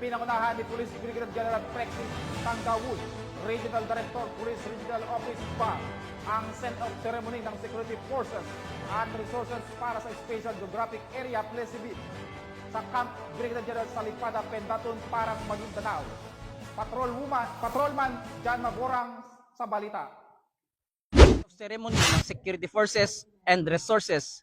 Pinangunahan ni Police Brigadier General Prexis Tangawul, Regional Director, Police Regional Office BAR, ang send-off ceremony ng Security Forces and Resources para sa Special Geographic Area PLECB sa Camp Brigadier General Salipada, Pendaton, Parang, Maguindanao. Patrolman Jan Maborang sa balita. Ceremony ng Security Forces and Resources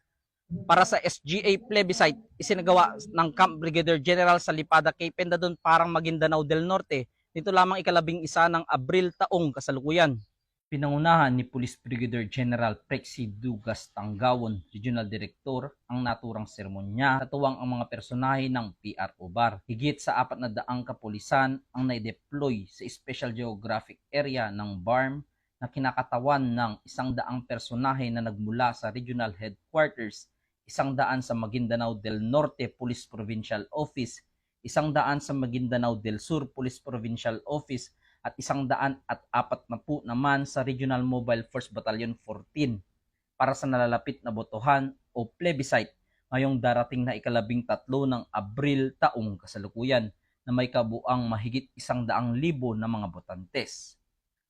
para sa SGA plebiscite isinagawa ng Camp Brigadier General Salipada kay Pendaton, Parang, Maguindanao del Norte nito lamang ika-11 ng Abril taong kasalukuyan. Pinangunahan ni Police Brigadier General Prexi Dugas Tangawon, Regional Director, ang naturang seremonya. Natuwang ang mga personahe ng PRO BAR. Higit sa 400 kapulisan ang na-deploy sa Special Geographic Area ng BARM na kinakatawan ng 100 personahe na nagmula sa Regional Headquarters, 100 sa Maguindanao del Norte Police Provincial Office, 100 sa Maguindanao del Sur Police Provincial Office, at 140 naman sa Regional Mobile Force Battalion 14 para sa nalalapit na botohan o plebiscite ngayong darating na ika-13 ng Abril taong kasalukuyan na may kabuang mahigit 100,000 na mga botantes.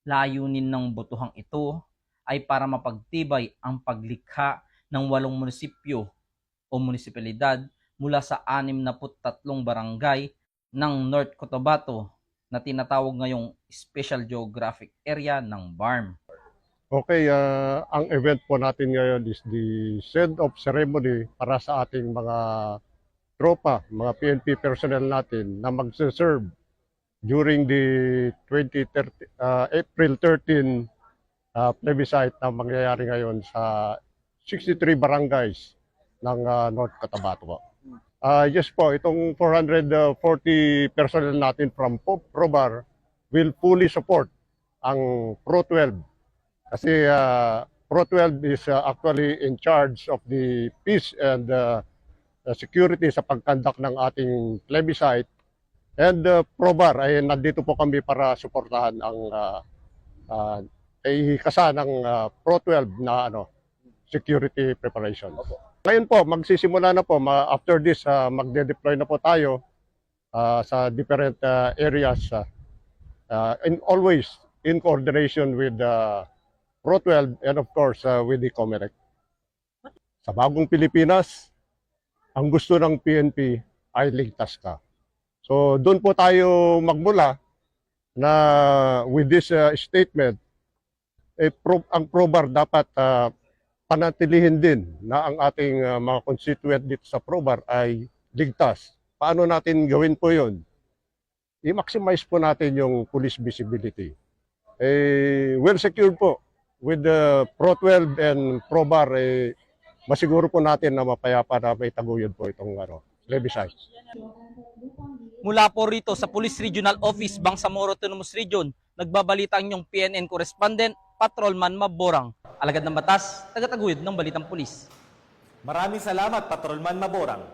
Layunin ng botohang ito ay para mapagtibay ang paglikha ng 8 munisipyo o munisipalidad mula sa 63 barangay ng North Cotabato na tinatawag ngayong Special Geographic Area ng BARM. Okay, ang event po natin ngayon is the send-off ceremony para sa ating mga tropa, mga PNP personnel natin na magse-serve during the April 13 plebiscite na mangyayari ngayon sa 63 barangays ng North Cotabato. Yes po, itong 440 personnel natin from ProBAR will fully support ang Pro-12 kasi Pro-12 is actually in charge of the peace and security sa pagkandak ng ating plebiscite, and ProBAR ay nandito po kami para suportahan ang ihikasa ng Pro-12 na security preparation. Ngayon po, magsisimula na po, after this, magde-deploy na po tayo sa different areas, always in coordination with Pro-12 and of course with the COMELEC. Sa bagong Pilipinas, ang gusto ng PNP ay ligtas ka. So doon po tayo magmula na with this statement, ang ProBAR dapat panatilihin din na ang ating mga constituent dito sa ProBAR ay ligtas. Paano natin gawin po yun? I-maximize po natin yung police visibility. Well secured po with the Pro-12 and ProBAR, masiguro po natin na mapayapa na may taguyod po itong plebiscite. Mula po rito sa Police Regional Office, Bangsamoro Autonomous Region, nagbabalita ang inyong PNN correspondent, Patrolman Maborang. Alagad ng batas, tagataguyod ng Balitang Pulis. Maraming salamat, Patrolman Maborang.